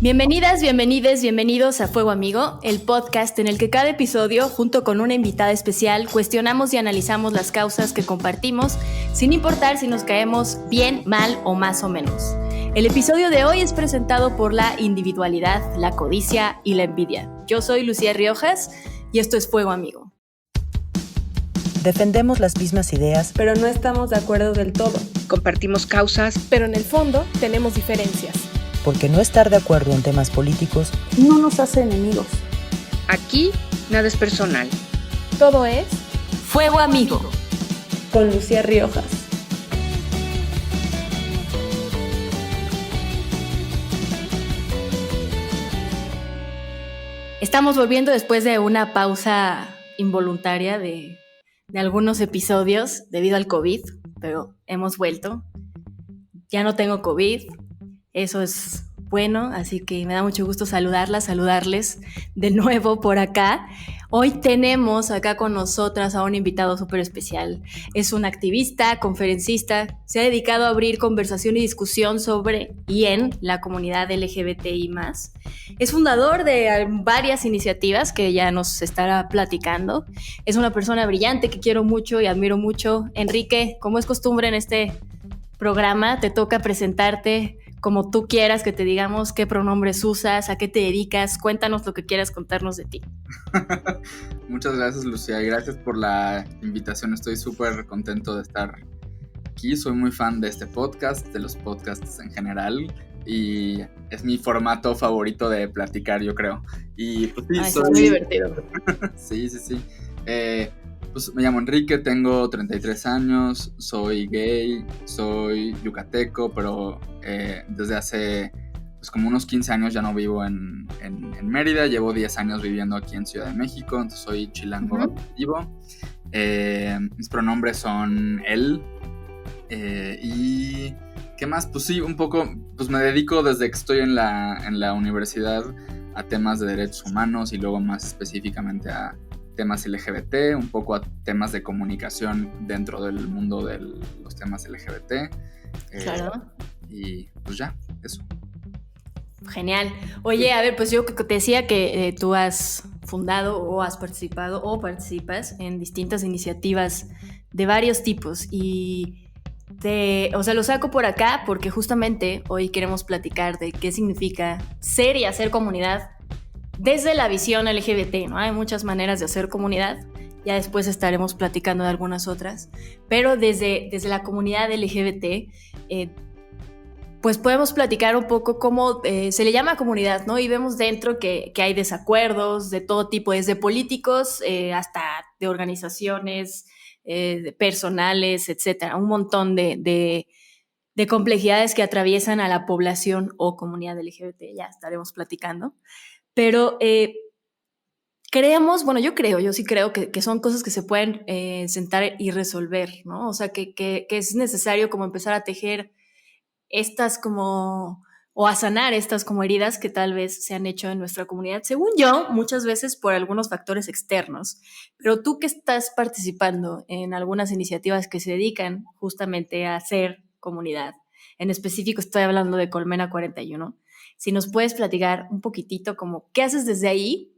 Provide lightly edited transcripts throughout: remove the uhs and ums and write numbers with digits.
Bienvenidas, bienvenidos a Fuego Amigo, el podcast en el que cada episodio, junto con una invitada especial, cuestionamos y analizamos las causas que compartimos, sin importar si nos caemos bien, mal o más o menos. El episodio de hoy es presentado por la individualidad, la codicia y la envidia. Yo soy Lucía Riojas y esto es Fuego Amigo. Defendemos las mismas ideas, pero no estamos de acuerdo del todo. Compartimos causas, pero en el fondo tenemos diferencias. Porque no estar de acuerdo en temas políticos no nos hace enemigos. Aquí nada es personal. Todo es Fuego Amigo con Lucía Riojas. Estamos volviendo después de una pausa involuntaria de algunos episodios debido al COVID, pero hemos vuelto. Ya no tengo COVID, eso es bueno, así que me da mucho gusto saludarles de nuevo por acá. Hoy tenemos acá con nosotras a un invitado súper especial. Es un activista, conferencista, se ha dedicado a abrir conversación y discusión sobre y en la comunidad LGBTI+. Es fundador de varias iniciativas que ya nos estará platicando. Es una persona brillante que quiero mucho y admiro mucho. Enrique, como es costumbre en este programa, te toca presentarte como tú quieras, que te digamos qué pronombres usas, a qué te dedicas. Cuéntanos lo que quieras contarnos de ti. Muchas gracias, Lucía, y gracias por la invitación. Estoy súper contento de estar aquí. Soy muy fan de este podcast, de los podcasts en general, y es mi formato favorito de platicar, yo creo. Y pues sí, es muy divertido. Sí. Pues me llamo Enrique, tengo 33 años, soy gay, soy yucateco, pero desde hace pues como unos 15 años ya no vivo en Mérida. Llevo 10 años viviendo aquí en Ciudad de México, entonces soy chilango adoptivo. Mis pronombres son él. Y ¿qué más? Pues sí, un poco, pues me dedico desde que estoy en la universidad a temas de derechos humanos y luego más específicamente a temas LGBT, un poco a temas de comunicación dentro del mundo de los temas LGBT. Claro. Y pues ya, eso. Genial. Oye, a ver, pues yo te decía que tú has fundado o has participado o participas en distintas iniciativas de varios tipos y lo saco por acá porque justamente hoy queremos platicar de qué significa ser y hacer comunidad desde la visión LGBT, ¿no? Hay muchas maneras de hacer comunidad, ya después estaremos platicando de algunas otras, pero desde la comunidad LGBT, pues podemos platicar un poco cómo se le llama comunidad, ¿no? Y vemos dentro que hay desacuerdos de todo tipo, desde políticos hasta de organizaciones personales, etcétera, un montón de complejidades que atraviesan a la población o comunidad LGBT, ya estaremos platicando. Pero yo sí creo que son cosas que se pueden sentar y resolver, ¿no? O sea, que es necesario como empezar a tejer estas como, o a sanar estas como heridas que tal vez se han hecho en nuestra comunidad, según yo, muchas veces por algunos factores externos. Pero tú que estás participando en algunas iniciativas que se dedican justamente a hacer comunidad, en específico estoy hablando de Colmena 41, si nos puedes platicar un poquitito como qué haces desde ahí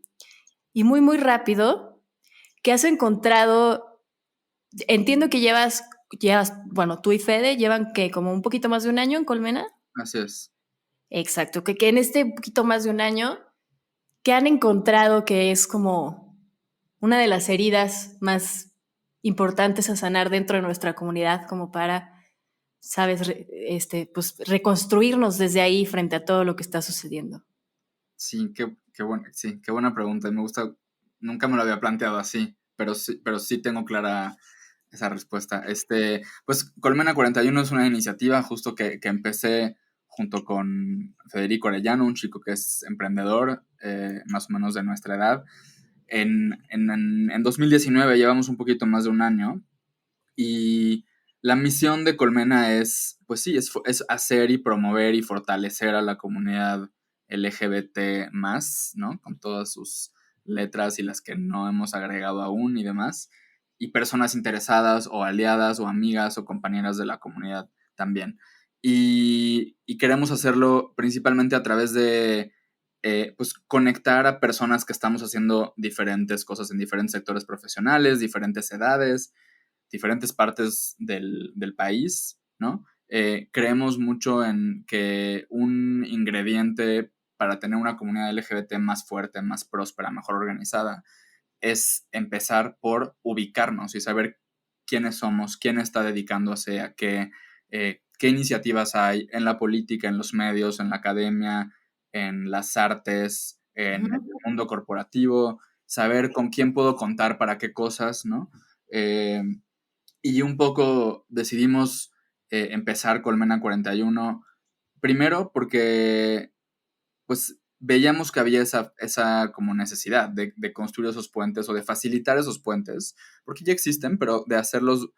y muy, muy rápido, qué has encontrado. Entiendo que llevas, bueno, tú y Fede llevan que como un poquito más de un año en Colmena. Así es. Exacto, que en este poquito más de un año, ¿qué han encontrado que es como una de las heridas más importantes a sanar dentro de nuestra comunidad como para, sabes, pues reconstruirnos desde ahí frente a todo lo que está sucediendo? Sí, qué buena pregunta. Me gusta, nunca me lo había planteado así, pero sí tengo clara esa respuesta. Pues Colmena 41 es una iniciativa justo que empecé junto con Federico Arellano, un chico que es emprendedor, más o menos de nuestra edad. En 2019 llevamos un poquito más de un año y la misión de Colmena es hacer y promover y fortalecer a la comunidad LGBT+, ¿no? Con todas sus letras y las que no hemos agregado aún y demás, y personas interesadas o aliadas o amigas o compañeras de la comunidad también. Y queremos hacerlo principalmente a través de pues conectar a personas que estamos haciendo diferentes cosas en diferentes sectores profesionales, diferentes edades, diferentes partes del país, ¿no? Creemos mucho en que un ingrediente para tener una comunidad LGBT más fuerte, más próspera, mejor organizada, es empezar por ubicarnos y saber quiénes somos, quién está dedicándose a qué iniciativas hay en la política, en los medios, en la academia, en las artes, en el mundo corporativo, saber con quién puedo contar para qué cosas, ¿no? Y un poco decidimos empezar Colmena 41, primero porque pues veíamos que había esa como necesidad de construir esos puentes o de facilitar esos puentes, porque ya existen, pero de hacerlos,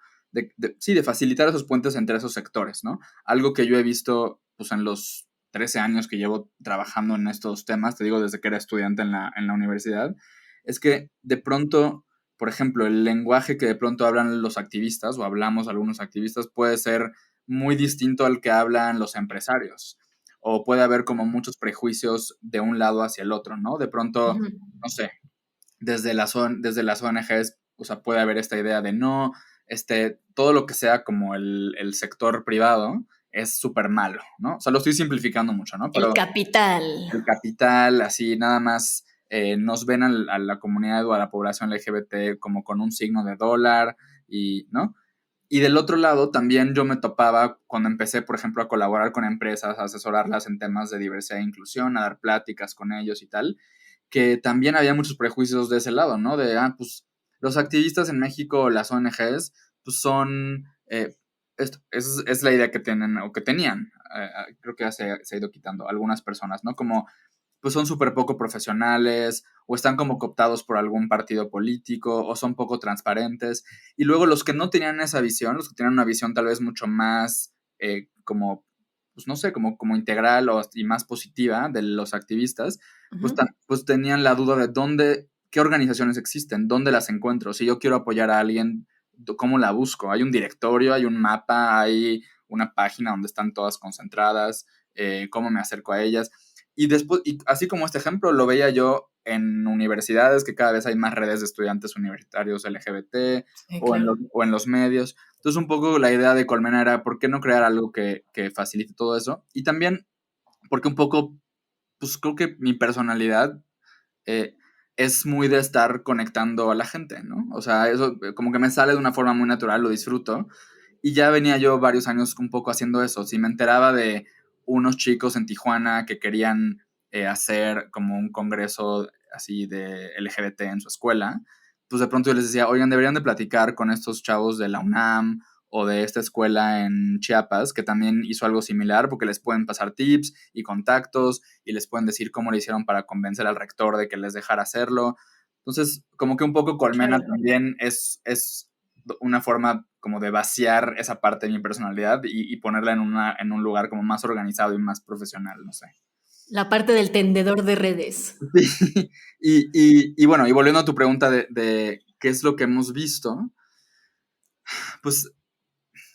sí, de facilitar esos puentes entre esos sectores, ¿no? Algo que yo he visto pues en los 13 años que llevo trabajando en estos temas, te digo desde que era estudiante en la universidad, es que de pronto, por ejemplo, el lenguaje que de pronto hablan los activistas o hablamos algunos activistas puede ser muy distinto al que hablan los empresarios o puede haber como muchos prejuicios de un lado hacia el otro, ¿no? De pronto, no sé, desde las ONGs, o sea, puede haber esta idea de no, todo lo que sea como el sector privado es súper malo, ¿no? O sea, lo estoy simplificando mucho, ¿no? Pero el capital. el capital, así, nada más nos ven a la comunidad o a la población LGBT como con un signo de dólar y, ¿no? Y del otro lado, también yo me topaba cuando empecé, por ejemplo, a colaborar con empresas, a asesorarlas en temas de diversidad e inclusión, a dar pláticas con ellos y tal, que también había muchos prejuicios de ese lado, ¿no? De, pues los activistas en México, las ONGs, pues son, es la idea que tienen o que tenían, creo que ya se ha ido quitando algunas personas, ¿no? Como pues son súper poco profesionales o están como cooptados por algún partido político o son poco transparentes. Y luego los que no tenían esa visión, los que tenían una visión tal vez mucho más como, pues no sé, como integral y más positiva de los activistas, pues tenían la duda de qué organizaciones existen, dónde las encuentro. Si yo quiero apoyar a alguien, ¿cómo la busco? Hay un directorio, hay un mapa, hay una página donde están todas concentradas, cómo me acerco a ellas. Y después, y así como este ejemplo, lo veía yo en universidades, que cada vez hay más redes de estudiantes universitarios LGBT, Sí, o, claro. en los medios. Entonces, un poco la idea de Colmena era, ¿por qué no crear algo que facilite todo eso? Y también, porque un poco, pues creo que mi personalidad es muy de estar conectando a la gente, ¿no? O sea, eso como que me sale de una forma muy natural, lo disfruto. Y ya venía yo varios años un poco haciendo eso. Si me enteraba de unos chicos en Tijuana que querían hacer como un congreso así de LGBT en su escuela, pues de pronto yo les decía, oigan, deberían de platicar con estos chavos de la UNAM o de esta escuela en Chiapas, que también hizo algo similar, porque les pueden pasar tips y contactos y les pueden decir cómo le hicieron para convencer al rector de que les dejara hacerlo. Entonces, como que un poco Colmena Claro. también es una forma como de vaciar esa parte de mi personalidad y ponerla en un lugar como más organizado y más profesional, no sé. La parte del tendedor de redes. Sí. Y bueno, y volviendo a tu pregunta de qué es lo que hemos visto, pues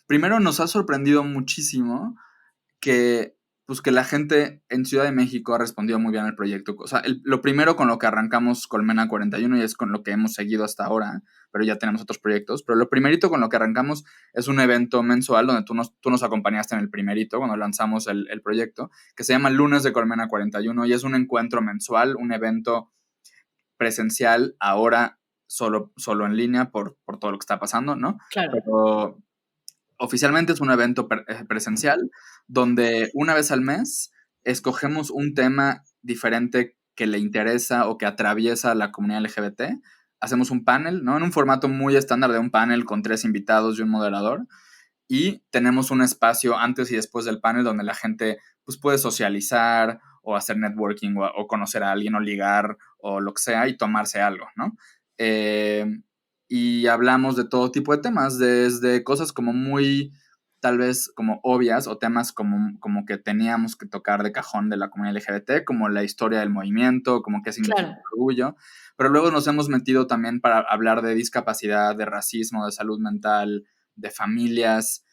primero nos ha sorprendido muchísimo que, pues, que la gente en Ciudad de México ha respondido muy bien al proyecto. O sea, lo primero con lo que arrancamos Colmena 41 y es con lo que hemos seguido hasta ahora, pero ya tenemos otros proyectos, pero lo primerito con lo que arrancamos es un evento mensual donde tú nos acompañaste en el primerito, cuando lanzamos el proyecto, que se llama Lunes de Colmena 41 y es un encuentro mensual, un evento presencial, ahora solo en línea por todo lo que está pasando, ¿no? Claro. Pero oficialmente es un evento presencial donde una vez al mes escogemos un tema diferente que le interesa o que atraviesa a la comunidad LGBT. Hacemos un panel, ¿no? En un formato muy estándar de un panel con 3 invitados y un moderador. Y tenemos un espacio antes y después del panel donde la gente pues, puede socializar o hacer networking o conocer a alguien o ligar o lo que sea y tomarse algo, ¿no? Y hablamos de todo tipo de temas, desde cosas como muy, tal vez como obvias o temas como que teníamos que tocar de cajón de la comunidad LGBT, como la historia del movimiento, como qué significa Claro. orgullo, pero luego nos hemos metido también para hablar de discapacidad, de racismo, de salud mental, de familias,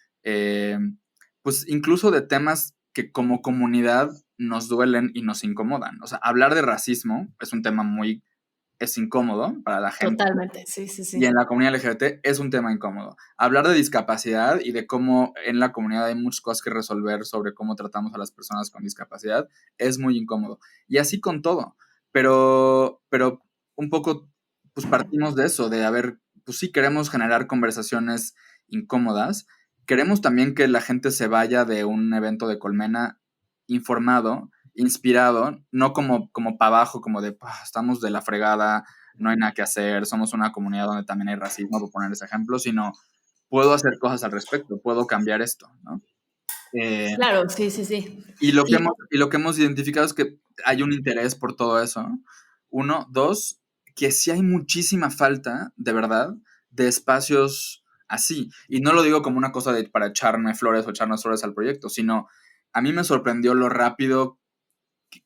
pues incluso de temas que como comunidad nos duelen y nos incomodan. O sea, hablar de racismo es un tema es incómodo para la gente. Totalmente, sí, sí, Y en sí. la comunidad LGBT es un tema incómodo. Hablar de discapacidad y de cómo en la comunidad hay muchas cosas que resolver sobre cómo tratamos a las personas con discapacidad es muy incómodo. Y así con todo. Pero un poco, pues partimos de eso, de, a ver, pues sí queremos generar conversaciones incómodas. Queremos también que la gente se vaya de un evento de Colmena informado, inspirado, no como para abajo, como de, estamos de la fregada, no hay nada que hacer, somos una comunidad donde también hay racismo, por poner ese ejemplo, sino puedo hacer cosas al respecto, puedo cambiar esto, ¿no? Eh, Claro, sí, sí, sí. Y y lo que hemos identificado es que hay un interés por todo eso, ¿no? Uno, dos, que sí hay muchísima falta, de verdad, de espacios así. Y no lo digo como una cosa para echarme flores o echarnos flores al proyecto, sino a mí me sorprendió lo rápido,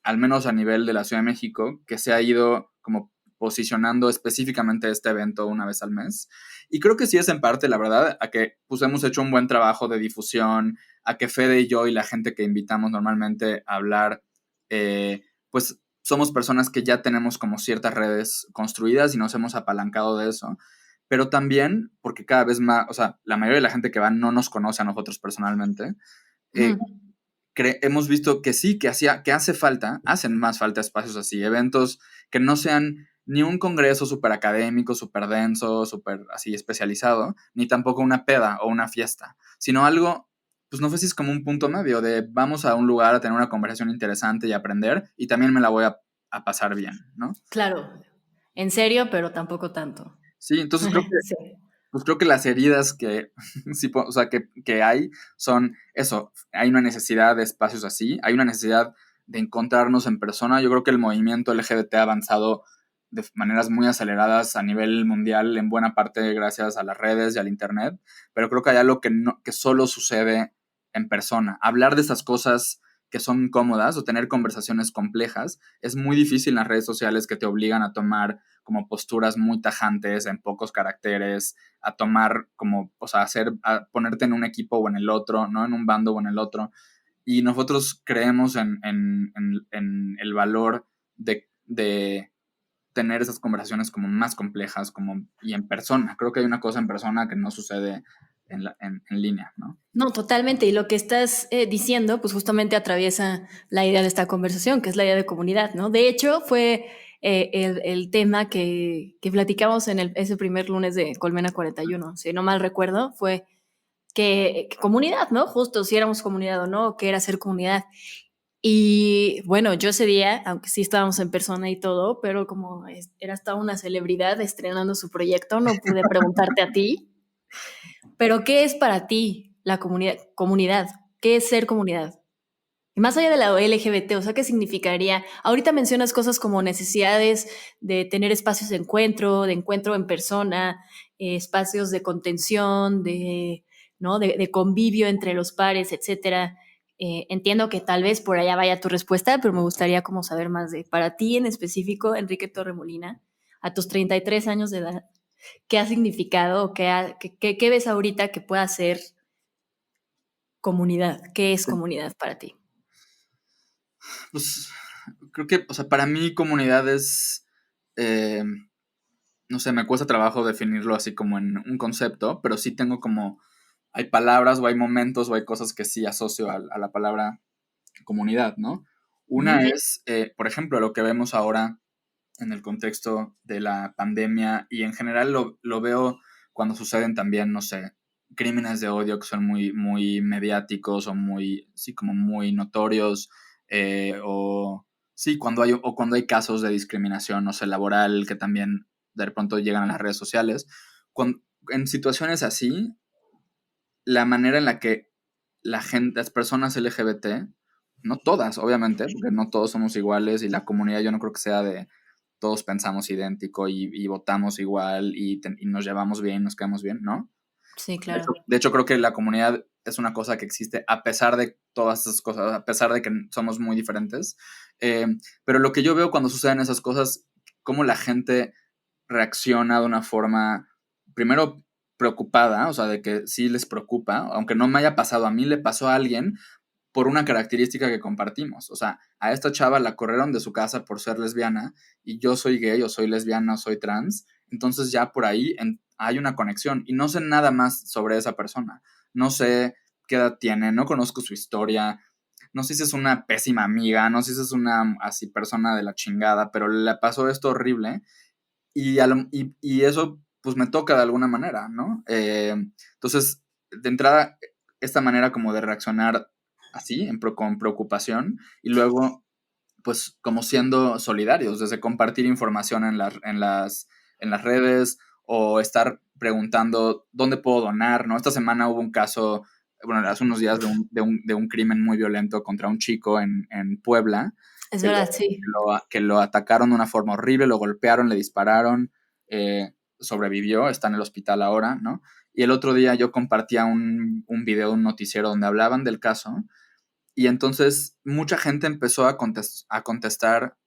al menos a nivel de la Ciudad de México, que se ha ido como posicionando específicamente este evento una vez al mes. Y creo que sí es en parte, la verdad, a que pues hemos hecho un buen trabajo de difusión, a que Fede y yo y la gente que invitamos normalmente a hablar, pues somos personas que ya tenemos como ciertas redes construidas y nos hemos apalancado de eso. Pero también, porque cada vez más, o sea, la mayoría de la gente que va no nos conoce a nosotros personalmente, eh, ujú, hemos visto que sí, que hace falta, hacen más falta espacios así, eventos que no sean ni un congreso súper académico, súper denso, súper así especializado, ni tampoco una peda o una fiesta, sino algo, pues no sé si es como un punto medio de vamos a un lugar a tener una conversación interesante y aprender y también me la voy a pasar bien, ¿no? claro, en serio, pero tampoco tanto. Sí, entonces Sí. creo que las heridas que, sí, o sea, que hay son eso, hay una necesidad de espacios así, hay una necesidad de encontrarnos en persona. Yo creo que el movimiento LGBT ha avanzado de maneras muy aceleradas a nivel mundial, en buena parte gracias a las redes y al internet, pero creo que hay algo que solo sucede en persona. Hablar de esas cosas que son incómodas o tener conversaciones complejas es muy difícil en las redes sociales que te obligan a tomar como posturas muy tajantes en pocos caracteres, a tomar como, o sea, a ponerte en un equipo o en el otro, ¿no? En un bando o en el otro. Y nosotros creemos en el valor de tener esas conversaciones como más complejas y en persona. Creo que hay una cosa en persona que no sucede en línea, ¿no? No, totalmente. Y lo que estás diciendo, pues justamente atraviesa la idea de esta conversación, que es la idea de comunidad, ¿no? De hecho, fue el tema que platicamos en ese primer lunes de Colmena 41, si no mal recuerdo, fue que comunidad, ¿no? Justo si éramos comunidad o no, que era ser comunidad. Y bueno, yo ese día, aunque sí estábamos en persona y todo, pero como era hasta una celebridad estrenando su proyecto, no pude preguntarte a ti, pero ¿qué es para ti la comunidad? Comunidad. ¿Qué es ser comunidad? Y más allá de la LGBT, o sea, ¿qué significaría? Ahorita mencionas cosas como necesidades de tener espacios de encuentro en persona, espacios de contención, ¿no? De convivio entre los pares, etcétera. Entiendo que tal vez por allá vaya tu respuesta, pero me gustaría como saber más de, para ti en específico, Enrique Torremolina, a tus 33 años de edad, ¿qué ha significado o qué ves ahorita que pueda ser comunidad? ¿Qué es comunidad para ti? Pues creo que, o sea, para mí comunidad es, eh, no sé, me cuesta trabajo definirlo así como en un concepto, pero sí tengo como, hay palabras o hay momentos o hay cosas que sí asocio a la palabra comunidad, ¿no? Una Ujú. es, por ejemplo, lo que vemos ahora en el contexto de la pandemia y en general lo veo cuando suceden también, no sé, crímenes de odio que son muy, muy mediáticos o muy, sí, como muy notorios, o sí, cuando hay casos de discriminación, no sé, laboral, que también de pronto llegan a las redes sociales. En situaciones así, la manera en la que la gente, las personas LGBT, no todas, obviamente, porque no todos somos iguales y la comunidad yo no creo que sea de todos pensamos idéntico y votamos igual y nos llevamos bien, nos quedamos bien, ¿no? Sí, claro. De hecho, creo que la comunidad es una cosa que existe a pesar de todas esas cosas, a pesar de que somos muy diferentes. Eh, pero lo que yo veo cuando suceden esas cosas, cómo la gente reacciona de una forma, primero preocupada, o sea, de que sí les preocupa, aunque no me haya pasado a mí, le pasó a alguien, por una característica que compartimos. O sea, a esta chava la corrieron de su casa por ser lesbiana y yo soy gay o soy lesbiana o soy trans, entonces ya por ahí hay una conexión y no sé nada más sobre esa persona. No sé qué edad tiene, no conozco su historia, no sé si es una pésima amiga, no sé si es una así persona de la chingada, pero le pasó esto horrible y eso pues me toca de alguna manera, ¿no? Entonces, de entrada, esta manera como de reaccionar así, con preocupación, y luego, pues, como siendo solidarios, desde compartir información en las redes o estar preguntando dónde puedo donar, ¿no? Esta semana hubo un caso, bueno, hace unos días de un crimen muy violento contra un chico en Puebla, Es que verdad, sí. que lo atacaron de una forma horrible, lo golpearon, le dispararon, sobrevivió, está en el hospital ahora, ¿no? Y el otro día yo compartía un video, un noticiero donde hablaban del caso y entonces mucha gente empezó a contestar,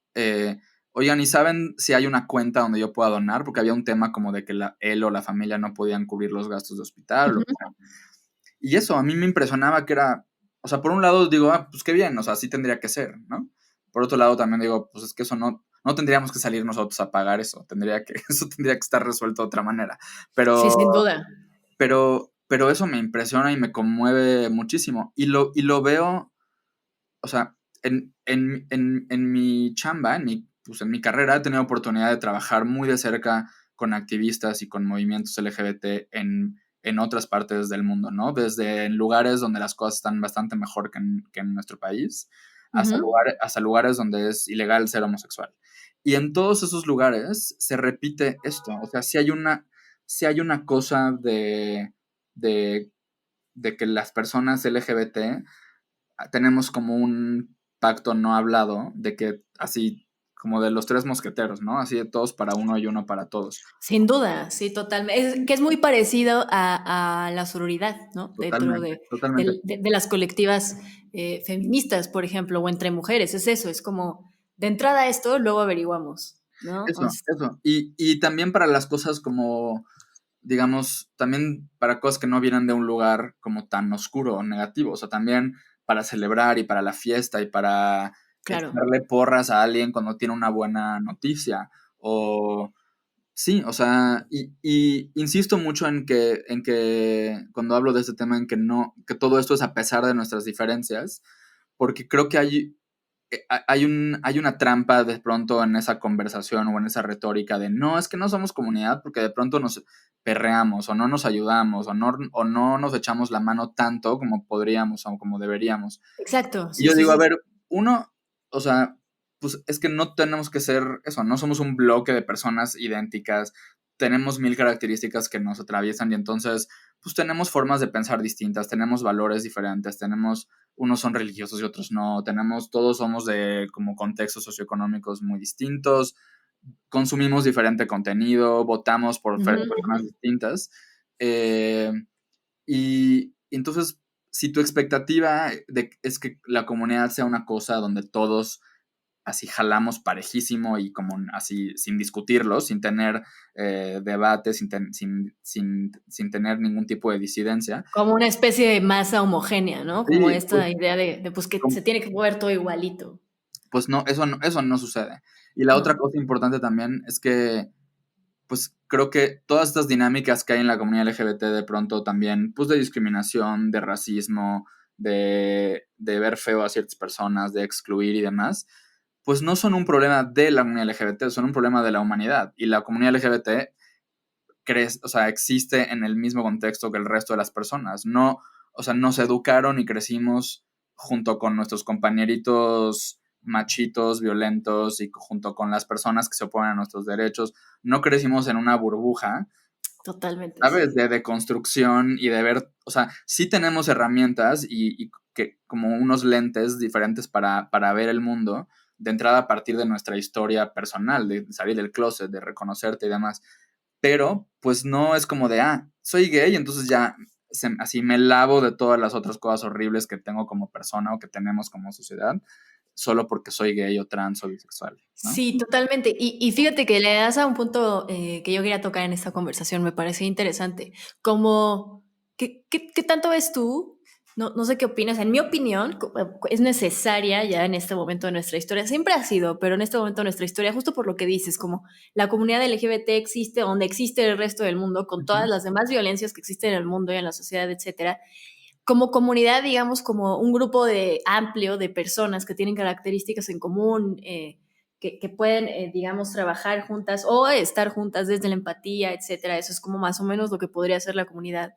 oigan, ¿y saben si hay una cuenta donde yo pueda donar? Porque había un tema como de que él o la familia no podían cubrir los gastos de hospital. Ujú. Y eso a mí me impresionaba que era, o sea, por un lado digo, pues qué bien, o sea, así tendría que ser, ¿no? Por otro lado también digo, pues es que eso no tendríamos que salir nosotros a pagar eso, eso tendría que estar resuelto de otra manera. Sí, Pero, sin duda. pero eso me impresiona y me conmueve muchísimo. Y lo veo, o sea, en mi chamba, pues en mi carrera, he tenido oportunidad de trabajar muy de cerca con activistas y con movimientos LGBT en otras partes del mundo, ¿no? Desde en lugares donde las cosas están bastante mejor que en nuestro país, Ujú. hasta lugares donde es ilegal ser homosexual. Y en todos esos lugares se repite esto, o sea, si hay una cosa de, de que las personas LGBT tenemos como un pacto no hablado de que así como de los tres mosqueteros, ¿no? Así de todos para uno y uno para todos. Sin duda, sí, totalmente. Que es muy parecido a la sororidad, ¿no? Dentro Totalmente, totalmente. de las colectivas feministas, por ejemplo, o entre mujeres. Es eso, es como de entrada esto, luego averiguamos, ¿no? Eso. Y también para las cosas como, digamos, también para cosas que no vienen de un lugar como tan oscuro o negativo. O sea, también para celebrar y para la fiesta y para Claro. echarle porras a alguien cuando tiene una buena noticia. O sí, o sea, y insisto mucho en que cuando hablo de este tema, en que no, que todo esto es a pesar de nuestras diferencias, porque creo que hay una trampa de pronto en esa conversación o en esa retórica de no, es que no somos comunidad porque de pronto nos perreamos o no nos ayudamos o no nos echamos la mano tanto como podríamos o como deberíamos. Exacto, Y sí, yo sí, digo, a sí. ver, uno, o sea, pues es que no tenemos que ser eso, no somos un bloque de personas idénticas, tenemos mil características que nos atraviesan y entonces, pues tenemos formas de pensar distintas, tenemos valores diferentes, tenemos, unos son religiosos y otros no, todos somos de como contextos socioeconómicos muy distintos, consumimos diferente contenido, votamos por Ujú, personas ujú. distintas, eh, y entonces, si tu expectativa es que la comunidad sea una cosa donde todos así jalamos parejísimo y como así sin discutirlo, sin tener debate, sin tener ningún tipo de disidencia, Como una especie de masa homogénea, ¿no? Como sí, esta idea de pues que se tiene que mover todo igualito. pues no, eso no sucede. Y la otra No. cosa importante también es que pues creo que todas estas dinámicas que hay en la comunidad LGBT de pronto también, pues de discriminación, de racismo, de ver feo a ciertas personas, de excluir y demás, pues no son un problema de la comunidad LGBT, son un problema de la humanidad. Y la comunidad LGBT o sea, existe en el mismo contexto que el resto de las personas. No, o sea, nos educaron y crecimos junto con nuestros compañeritos machitos, violentos y junto con las personas que se oponen a nuestros derechos. No crecimos en una burbuja, Totalmente, ¿sabes? sí. De deconstrucción y de ver, o sea, sí tenemos herramientas y que como unos lentes diferentes para ver el mundo, de entrada a partir de nuestra historia personal, de salir del closet, de reconocerte y demás. Pero, pues no es como de, soy gay, entonces ya así me lavo de todas las otras cosas horribles que tengo como persona o que tenemos como sociedad, solo porque soy gay o trans o bisexual, ¿no? Sí, totalmente. Y fíjate que le das a un punto que yo quería tocar en esta conversación, me parece interesante. Como, ¿qué tanto ves tú? no sé qué opinas. En mi opinión, es necesaria ya en este momento de nuestra historia. Siempre ha sido, pero en este momento de nuestra historia, justo por lo que dices, como la comunidad LGBT existe donde existe el resto del mundo, con todas Ujú. las demás violencias que existen en el mundo y en la sociedad, etcétera. Como comunidad, digamos, como un grupo amplio de personas que tienen características en común, que pueden, digamos, trabajar juntas o estar juntas desde la empatía, etcétera. Eso es como más o menos lo que podría ser la comunidad.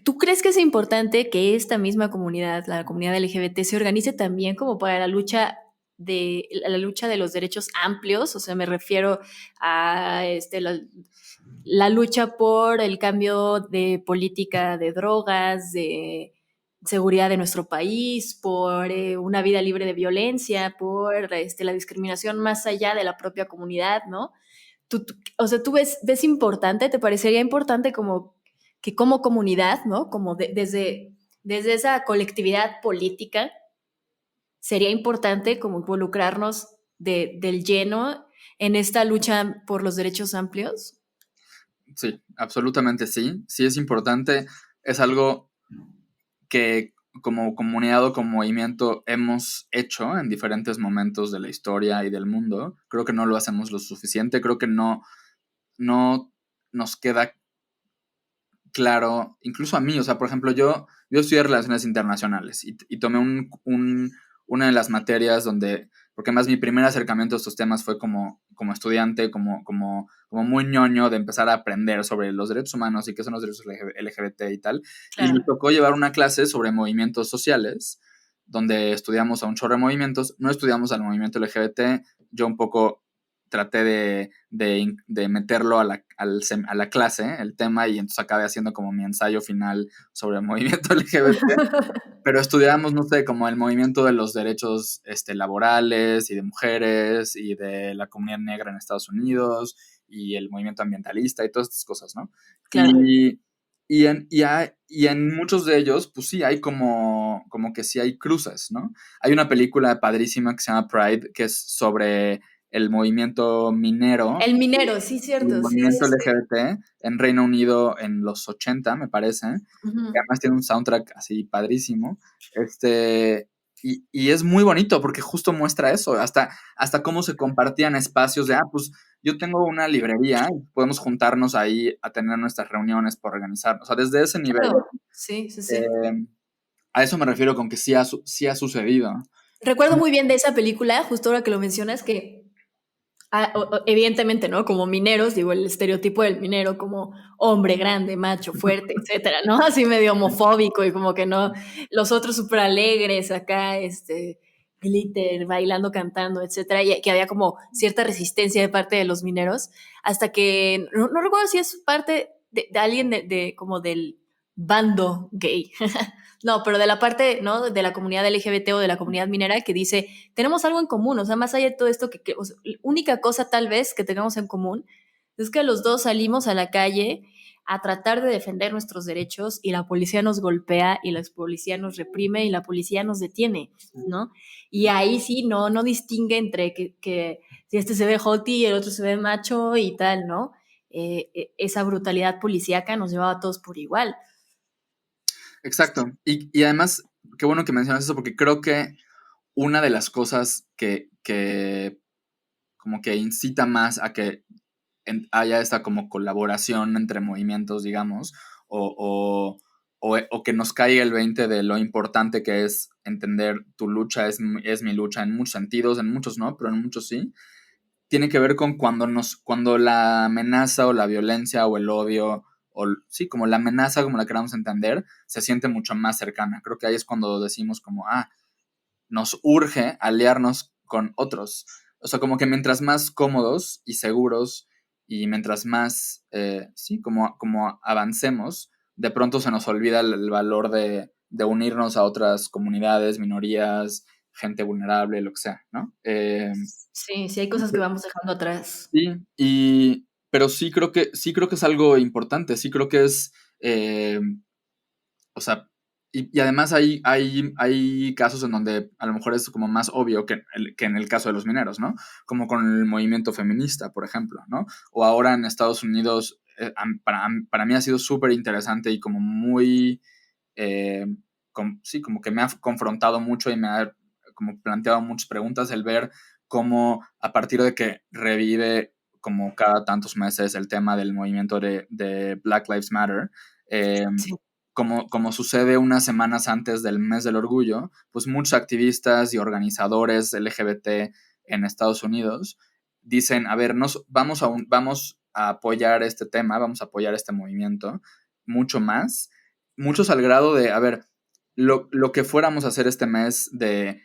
¿Tú crees que es importante que esta misma comunidad, la comunidad LGBT, se organice también como para la lucha de los derechos amplios? O sea, me refiero a la lucha por el cambio de política de drogas, de seguridad de nuestro país, por una vida libre de violencia, por la discriminación más allá de la propia comunidad, ¿no? O sea, ¿tú ves importante, te parecería importante como que como comunidad, ¿no? Como desde esa colectividad política, sería importante como involucrarnos del lleno en esta lucha por los derechos amplios? Sí, absolutamente sí. Sí es importante. Es algo que como comunidad o como movimiento hemos hecho en diferentes momentos de la historia y del mundo. Creo que no lo hacemos lo suficiente. Creo que no nos queda claro, incluso a mí, o sea, por ejemplo, yo estudié Relaciones Internacionales y tomé una de las materias donde, porque más mi primer acercamiento a estos temas fue como estudiante, como muy ñoño de empezar a aprender sobre los derechos humanos y qué son los derechos LGBT y tal. Y me Claro. tocó llevar una clase sobre movimientos sociales, donde estudiamos a un chorro de movimientos, no estudiamos al movimiento LGBT, yo un poco traté de meterlo a la clase, el tema, y entonces acabé haciendo como mi ensayo final sobre el movimiento LGBT, pero estudiamos, no sé, como el movimiento de los derechos laborales y de mujeres y de la comunidad negra en Estados Unidos y el movimiento ambientalista y todas estas cosas, ¿no? Claro. Y en muchos de ellos, pues sí, hay como que sí hay cruces, ¿no? Hay una película padrísima que se llama Pride, que es sobre el movimiento minero, El minero, sí, el cierto, sí, movimiento sí, sí. LGBT en Reino Unido en los 80, me parece, que Ujú. además tiene un soundtrack así padrísimo, y es muy bonito porque justo muestra eso, hasta cómo se compartían espacios de, pues yo tengo una librería y podemos juntarnos ahí a tener nuestras reuniones por organizar, o sea, desde ese nivel, Claro, sí, sí, sí. a eso me refiero con que sí ha sucedido. Recuerdo muy bien de esa película, justo ahora que lo mencionas, que evidentemente, ¿no? Como mineros, digo, el estereotipo del minero como hombre grande, macho, fuerte, etcétera, ¿no? Así medio homofóbico y como que no, los otros súper alegres acá, glitter, bailando, cantando, etcétera, y que había como cierta resistencia de parte de los mineros, hasta que, no recuerdo si es parte de alguien como del bando gay, no, pero de la parte, ¿no? De la comunidad LGBT o de la comunidad minera que dice, tenemos algo en común, o sea, más allá de todo esto, o sea, la única cosa tal vez que tengamos en común es que los dos salimos a la calle a tratar de defender nuestros derechos y la policía nos golpea y la policía nos reprime y la policía nos detiene, ¿no? Y ahí sí, no distingue entre que si este se ve hoti y el otro se ve macho y tal, ¿no? Esa brutalidad policíaca nos llevaba a todos por igual. Exacto. Y además, qué bueno que mencionas eso, porque creo que una de las cosas que como que incita más a que haya esta como colaboración entre movimientos, digamos, o que nos caiga el 20 de lo importante que es entender tu lucha es mi lucha en muchos sentidos, en muchos no, pero en muchos sí, tiene que ver con cuando la amenaza o la violencia o el odio, sí, como la amenaza, como la queramos entender, se siente mucho más cercana. Creo que ahí es cuando decimos como, nos urge aliarnos con otros. O sea, como que mientras más cómodos y seguros y mientras más, sí, como avancemos, de pronto se nos olvida el valor de unirnos a otras comunidades, minorías, gente vulnerable, lo que sea, ¿no? Sí, sí hay cosas que vamos dejando atrás. Sí, pero sí creo que es algo importante, sí creo que es, o sea, y además hay casos en donde a lo mejor es como más obvio que en el caso de los mineros, ¿no? Como con el movimiento feminista, por ejemplo, ¿no? O ahora en Estados Unidos, para mí ha sido súper interesante y como muy como que me ha confrontado mucho y me ha como planteado muchas preguntas el ver cómo a partir de que revive como cada tantos meses el tema del movimiento de Black Lives Matter, Sí. como sucede unas semanas antes del mes del orgullo, pues muchos activistas y organizadores LGBT en Estados Unidos dicen, a ver, vamos a apoyar este tema, vamos a apoyar este movimiento mucho más, muchos al grado de, a ver, lo que fuéramos a hacer este mes de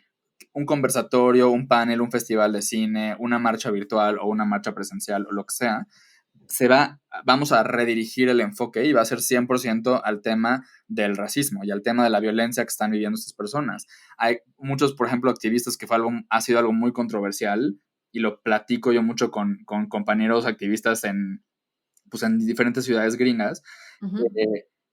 un conversatorio, un panel, un festival de cine, una marcha virtual o una marcha presencial o lo que sea, vamos a redirigir el enfoque y va a ser 100% al tema del racismo y al tema de la violencia que están viviendo estas personas. Hay muchos, por ejemplo, activistas que ha sido algo muy controversial y lo platico yo mucho con compañeros activistas en diferentes ciudades gringas. Uh-huh.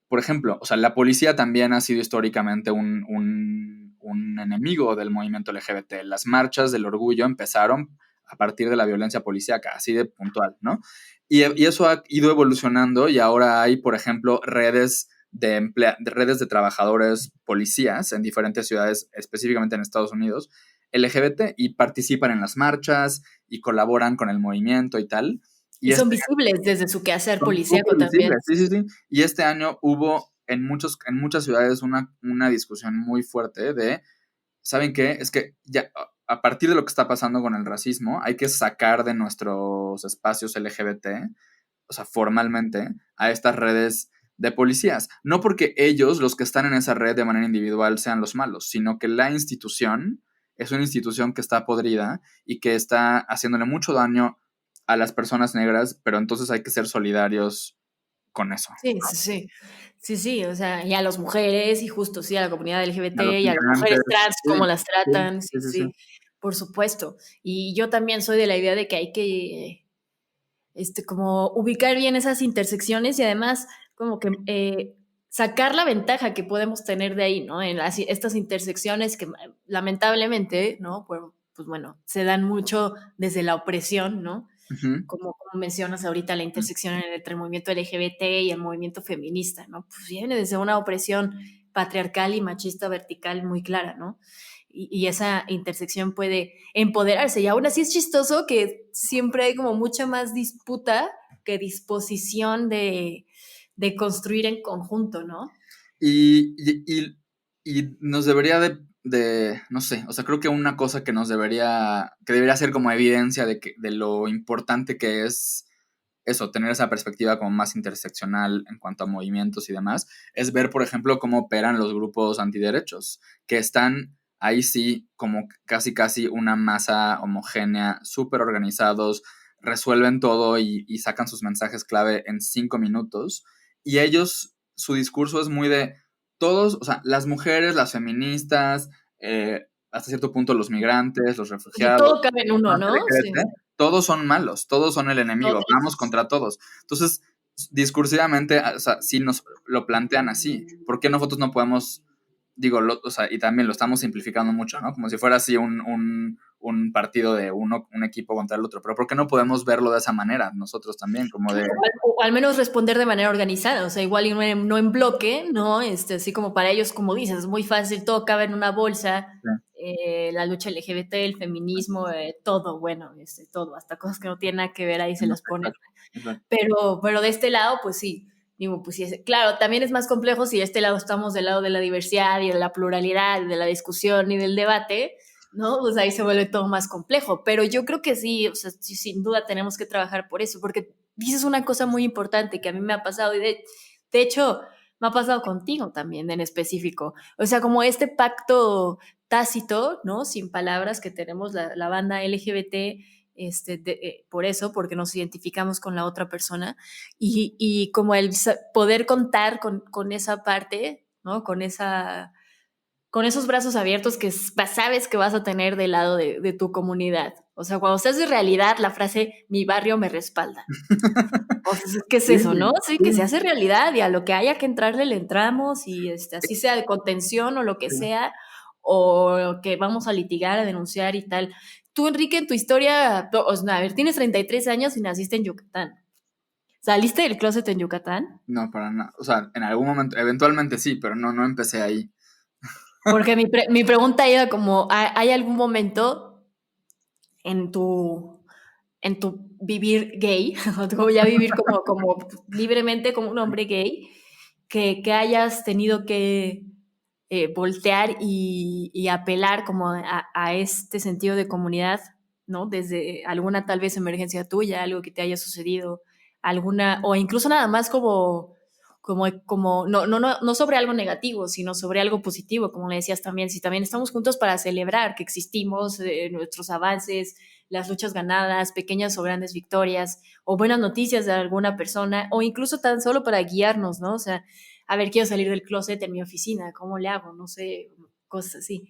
Por ejemplo, o sea, la policía también ha sido históricamente un enemigo del movimiento LGBT. Las marchas del orgullo empezaron a partir de la violencia policíaca, así de puntual, ¿no? Y eso ha ido evolucionando y ahora hay, por ejemplo, redes de trabajadores policías en diferentes ciudades, específicamente en Estados Unidos, LGBT, y participan en las marchas y colaboran con el movimiento y tal. Y son visibles desde su quehacer Son policíaco súper también. visibles, sí. Y este año hubo en muchas ciudades una discusión muy fuerte de, ¿saben qué? Es que ya a partir de lo que está pasando con el racismo, hay que sacar de nuestros espacios LGBT, o sea, formalmente, a estas redes de policías. No porque ellos, los que están en esa red de manera individual, sean los malos, sino que la institución es una institución que está podrida y que está haciéndole mucho daño a las personas negras, pero entonces hay que ser solidarios con eso. Sí, sí, sí. Sí, sí, o sea, y a las mujeres, y justo, sí, a la comunidad LGBT, A los y a las mujeres migrantes, trans, sí, cómo las tratan, sí, sí. sí, por supuesto. Y yo también soy de la idea de que hay que, como ubicar bien esas intersecciones y además como que sacar la ventaja que podemos tener de ahí, ¿no? En estas intersecciones que lamentablemente, ¿no? Pues bueno, se dan mucho desde la opresión, ¿no? Uh-huh. Como mencionas ahorita, la intersección entre el movimiento LGBT y el movimiento feminista, ¿no? Pues viene desde una opresión patriarcal y machista vertical muy clara, ¿no? Y esa intersección puede empoderarse. Y aún así es chistoso que siempre hay como mucha más disputa que disposición de construir en conjunto, ¿no? Y nos debería no sé, o sea, creo que una cosa que debería ser como evidencia de lo importante que es eso, tener esa perspectiva como más interseccional en cuanto a movimientos y demás, es ver, por ejemplo, cómo operan los grupos antiderechos, que están ahí sí como casi una masa homogénea, súper organizados, resuelven todo y sacan sus mensajes clave en 5 minutos, y ellos, su discurso es muy de todos, o sea, las mujeres, las feministas, hasta cierto punto los migrantes, los Y refugiados, todo cabe en uno, ¿no? Sí. todos son malos, todos son el enemigo, Todos. vamos contra todos. Entonces, discursivamente, o sea, si nos lo plantean así, ¿por qué nosotros no podemos, o sea, y también lo estamos simplificando mucho, ¿no? Como si fuera así un partido de un equipo contra el otro, pero ¿por qué no podemos verlo de esa manera nosotros también? Como de... O al menos responder de manera organizada, o sea, igual y no en bloque, ¿no? Así como para ellos, como dices, es muy fácil, todo cabe en una bolsa, la lucha LGBT, el feminismo, todo, bueno, todo, hasta cosas que no tienen nada que ver ahí se las ponen. Exacto. Pero de este lado, pues sí, digo, pues sí, claro, también es más complejo si de este lado estamos del lado de la diversidad y de la pluralidad y de la discusión y del debate, ¿no? Pues ahí se vuelve todo más complejo, pero yo creo que sí, o sea, sí, sin duda tenemos que trabajar por eso, porque dices una cosa muy importante que a mí me ha pasado y de hecho me ha pasado contigo también en específico, o sea, como este pacto tácito, ¿no? Sin palabras que tenemos la banda LGBT, por eso, porque nos identificamos con la otra persona y como el poder contar con esa parte, ¿no? Con esos brazos abiertos que sabes que vas a tener del lado de tu comunidad. O sea, cuando se hace realidad la frase, mi barrio me respalda. O sea, ¿qué es eso, no? Sí, que se hace realidad y a lo que haya que entrarle le entramos y así sea de contención o lo que sea, o que vamos a litigar, a denunciar y tal. Tú, Enrique, en tu historia, a ver, tienes 33 años y naciste en Yucatán. ¿Saliste del closet en Yucatán? No, para nada. O sea, en algún momento, eventualmente sí, pero no empecé ahí. Porque mi pregunta era como, ¿hay algún momento en tu vivir gay, o tu ya vivir como libremente como un hombre gay, que hayas tenido que voltear y apelar como a este sentido de comunidad, ¿no? Desde alguna tal vez emergencia tuya, algo que te haya sucedido, alguna, o incluso nada más como no sobre algo negativo, sino sobre algo positivo, como le decías también, si también estamos juntos para celebrar que existimos, nuestros avances, las luchas ganadas, pequeñas o grandes victorias, o buenas noticias de alguna persona, o incluso tan solo para guiarnos, ¿no? O sea, a ver, quiero salir del closet en mi oficina, ¿cómo le hago? No sé, cosas así.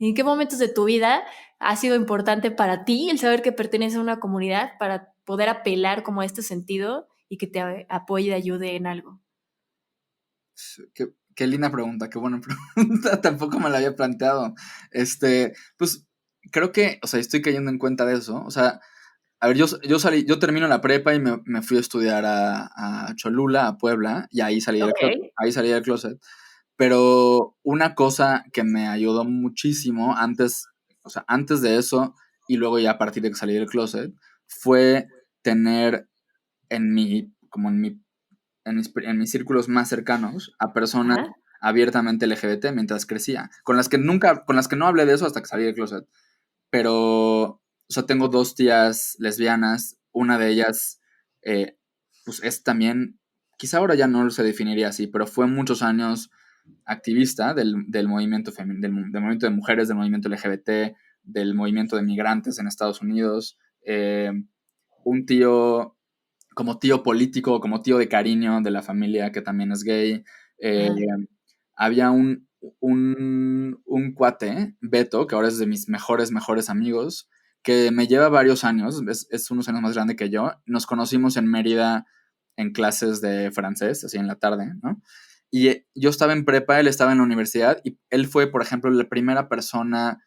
¿En qué momentos de tu vida ha sido importante para ti el saber que perteneces a una comunidad para poder apelar como a este sentido y que te apoye y ayude en algo? Qué linda pregunta, qué buena pregunta. Tampoco me la había planteado. Pues creo que, o sea, estoy cayendo en cuenta de eso. O sea, a ver, yo termino la prepa y me fui a estudiar a Cholula, a Puebla, y Ok. ahí salí del closet. Pero una cosa que me ayudó muchísimo antes, o sea, antes de eso, y luego ya a partir de que salí del closet, fue tener en mi, como en mis círculos más cercanos a personas Ajá. abiertamente LGBT mientras crecía, con las que no hablé de eso hasta que salí del closet, pero, o sea, tengo dos tías lesbianas, una de ellas, eh, pues es también, quizá ahora ya no se definiría así, pero fue muchos años activista del movimiento del movimiento de mujeres, del movimiento LGBT, del movimiento de migrantes en Estados Unidos, un tío como tío político, como tío de cariño de la familia que también es gay. Eh, Ajá. había un cuate, Beto, que ahora es de mis mejores amigos, que me lleva varios años, es unos años más grande que yo. Nos conocimos en Mérida en clases de francés, así en la tarde, ¿no? Y yo estaba en prepa, él estaba en la universidad, y él fue, por ejemplo, la primera persona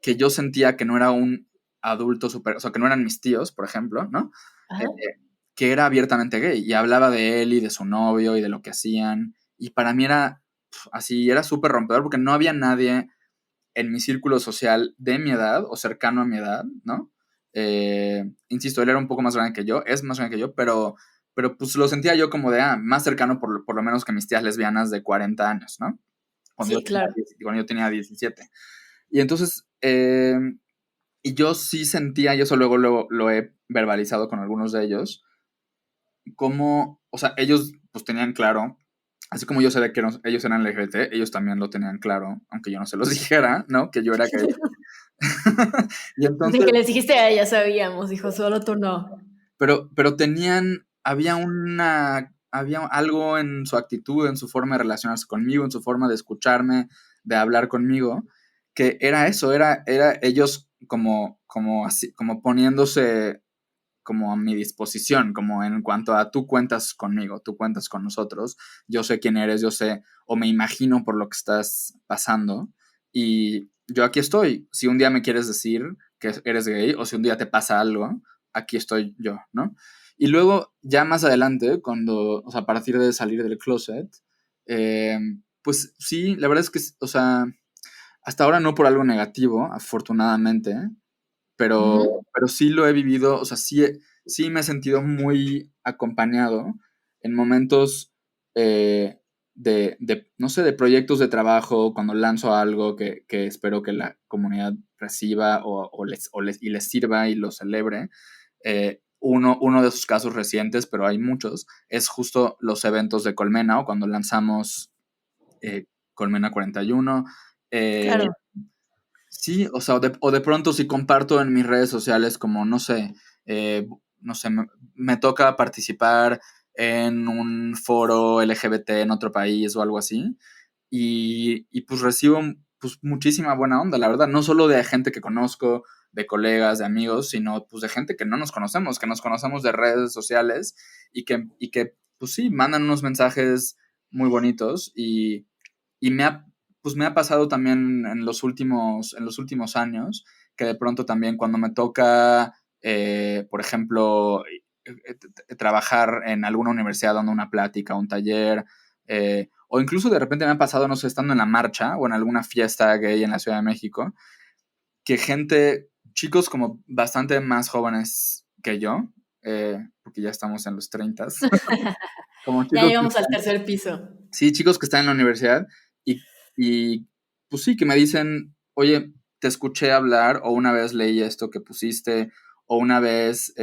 que yo sentía que no era un adulto super, o sea, que no eran mis tíos, por ejemplo, ¿no? Eh, Ajá. que era abiertamente gay y hablaba de él y de su novio y de lo que hacían. Y para mí era así, era súper rompedor porque no había nadie en mi círculo social de mi edad o cercano a mi edad, ¿no? Insisto, él era un poco más grande que yo, es más grande que yo, pero pues lo sentía yo como de, más cercano por lo menos que mis tías lesbianas de 40 años, ¿no? Sí, claro. Cuando yo tenía 17. Y entonces, y yo sí sentía, y eso luego lo he verbalizado con algunos de ellos, como, o sea, ellos pues tenían claro, así como yo sabía que ellos eran LGBT, ellos también lo tenían claro, aunque yo no se los dijera, ¿no? Que yo era gay. Y De entonces, que les dijiste, ya sabíamos, dijo, solo tú no. pero había algo en su actitud, en su forma de relacionarse conmigo, en su forma de escucharme, de hablar conmigo, que era eso, era ellos como así, como poniéndose como a mi disposición, como en cuanto a tú cuentas conmigo, tú cuentas con nosotros, yo sé quién eres, yo sé, o me imagino por lo que estás pasando, y yo aquí estoy. Si un día me quieres decir que eres gay, o si un día te pasa algo, aquí estoy yo, ¿no? Y luego, ya más adelante, o sea, a partir de salir del closet, eh, pues sí, la verdad es que, o sea, hasta ahora no por algo negativo, afortunadamente, Ujú. pero sí lo he vivido, o sea, sí me he sentido muy acompañado en momentos no sé, de proyectos de trabajo, cuando lanzo algo que espero que la comunidad reciba y les sirva y lo celebre. Uno de esos casos recientes, pero hay muchos, es justo los eventos de Colmena o cuando lanzamos Colmena 41. Eh, Claro. Sí, o sea, o de pronto si comparto en mis redes sociales como, no sé, me toca participar en un foro LGBT en otro país o algo así, y pues recibo pues muchísima buena onda, la verdad, no solo de gente que conozco, de colegas, de amigos, sino pues de gente que no nos conocemos, que nos conocemos de redes sociales y que pues sí, mandan unos mensajes muy bonitos y pues me ha pasado también en los últimos años, que de pronto también cuando me toca, por ejemplo, trabajar en alguna universidad dando una plática, un taller, o incluso de repente me ha pasado, no sé, estando en la marcha o en alguna fiesta gay en la Ciudad de México, que chicos como bastante más jóvenes que yo, porque ya estamos en los 30, como Ya chicos, llegamos al tercer piso. sí, chicos que están en la universidad y pues sí, que me dicen, oye, te escuché hablar o una vez leí esto que pusiste o una vez,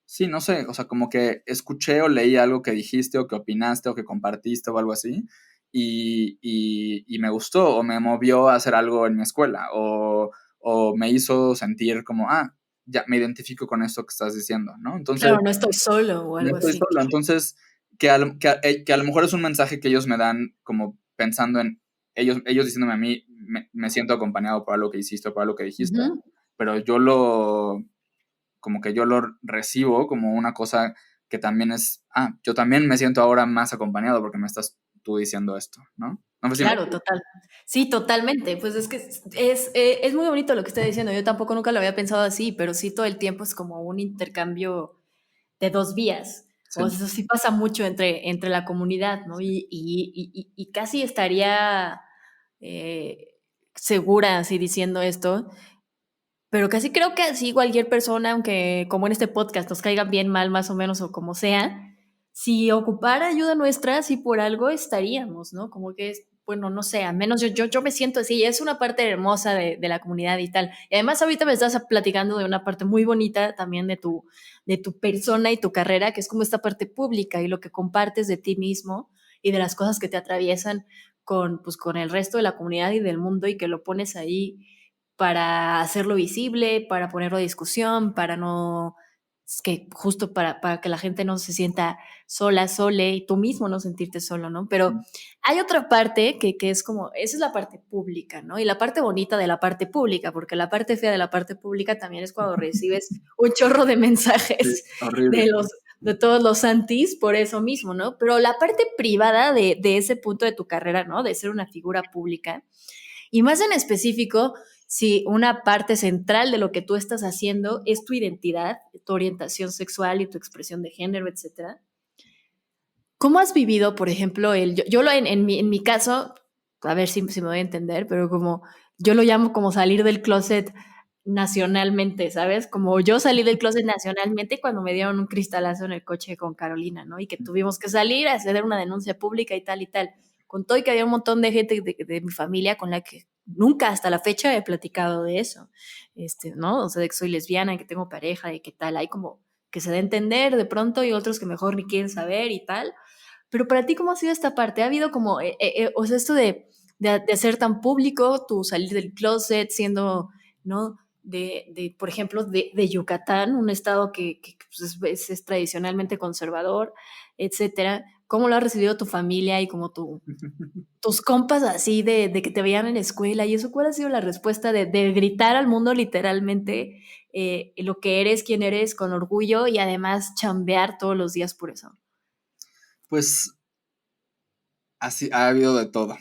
sí, no sé, o sea, como que escuché o leí algo que dijiste o que opinaste o que compartiste o algo así y me gustó o me movió a hacer algo en mi escuela o me hizo sentir como, ya me identifico con esto que estás diciendo, ¿no? Entonces, Claro, no estoy solo o no algo estoy así. solo, entonces que a lo mejor es un mensaje que ellos me dan como pensando en ellos diciéndome a mí, me siento acompañado por algo que hiciste o por algo que dijiste, Ujú. pero como que yo lo recibo como una cosa que también es, yo también me siento ahora más acompañado porque me estás tú diciendo esto, ¿no? No sé si me... Claro, total. Sí, totalmente. Pues es que es muy bonito lo que está diciendo. Yo tampoco nunca lo había pensado así, pero sí todo el tiempo es como un intercambio de dos vías. Sí. O sea, eso sí pasa mucho entre la comunidad, ¿no? Y casi estaría segura así diciendo esto, pero casi creo que así cualquier persona, aunque como en este podcast nos caigan bien, mal, más o menos, o como sea, si ocupara ayuda nuestra, si por algo estaríamos, ¿no? Como que es, bueno, no sé, al menos yo me siento así, es una parte hermosa de la comunidad y tal. Y además ahorita me estás platicando de una parte muy bonita también de tu persona y tu carrera, que es como esta parte pública y lo que compartes de ti mismo y de las cosas que te atraviesan pues, con el resto de la comunidad y del mundo y que lo pones ahí para hacerlo visible, para ponerlo a discusión, para no, es que justo para que la gente no se sienta sola, sole, y tú mismo no sentirte solo, ¿no? Pero hay otra parte que es como, esa es la parte pública, ¿no? Y la parte bonita de la parte pública, porque la parte fea de la parte pública también es cuando recibes un chorro de Sí, mensajes horrible. de todos los antis por eso mismo, ¿no? Pero la parte privada de ese punto de tu carrera, ¿no? De ser una figura pública, y más en específico, si una parte central de lo que tú estás haciendo es tu identidad, tu orientación sexual y tu expresión de género, etcétera. ¿Cómo has vivido, por ejemplo, en mi caso, a ver si me voy a entender, pero como yo lo llamo como salir del closet nacionalmente, ¿sabes? Como yo salí del closet nacionalmente cuando me dieron un cristalazo en el coche con Carolina, ¿no? Y que tuvimos que salir a hacer una denuncia pública y tal y tal. Con todo y que había un montón de gente de mi familia con la que nunca hasta la fecha he platicado de eso, ¿no? O sea, de que soy lesbiana, que tengo pareja y que tal. Hay como que se da a entender de pronto y otros que mejor ni quieren saber y tal. Pero para ti, ¿cómo ha sido esta parte? ¿Ha habido como, o sea, esto de hacer tan público, tu salir del closet, siendo, ¿no? Por ejemplo, de Yucatán, un estado que pues, es tradicionalmente conservador, etcétera. ¿Cómo lo ha recibido tu familia y como tus compas así de que te veían en la escuela? ¿Y eso cuál ha sido la respuesta de gritar al mundo literalmente lo que eres, quién eres, con orgullo y además chambear todos los días por eso? Pues así ha habido de todo.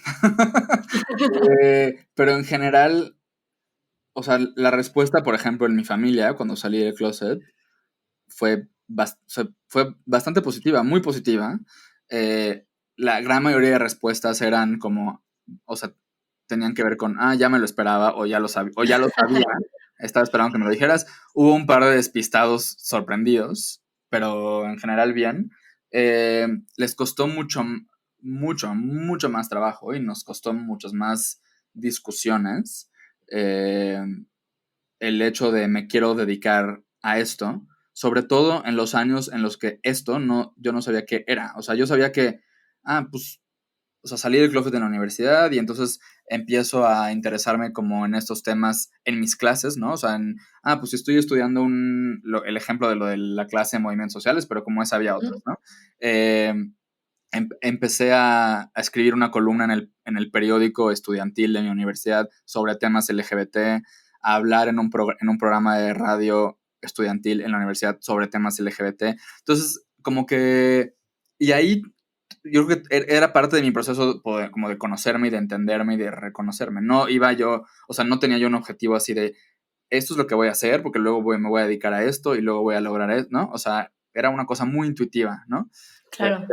Pero en general, o sea, la respuesta, por ejemplo, en mi familia, cuando salí del closet, fue bastante positiva, muy positiva. La gran mayoría de respuestas eran como, o sea, tenían que ver con, ya me lo esperaba, o ya lo sabía, estaba esperando que me lo dijeras. Hubo un par de despistados sorprendidos, pero en general bien. Les costó mucho más trabajo y nos costó muchas más discusiones. El hecho de me quiero dedicar a esto, sobre todo en los años en los que yo no sabía qué era. O sea, yo sabía que, pues, o sea, salí del closet en la universidad y entonces empiezo a interesarme como en estos temas en mis clases, ¿no? O sea, pues estoy estudiando el ejemplo de lo de la clase de movimientos sociales, pero como esa había otros, ¿no? Empecé a escribir una columna en el periódico estudiantil de mi universidad sobre temas LGBT, a hablar en un programa de radio estudiantil en la universidad sobre temas LGBT. Entonces, como que... Y ahí yo creo que era parte de mi proceso como de conocerme y de entenderme y de reconocerme. No iba yo, o sea, no tenía yo un objetivo así de esto es lo que voy a hacer, porque luego me voy a dedicar a esto y luego voy a lograr esto, ¿no? O sea, era una cosa muy intuitiva, ¿no? Claro.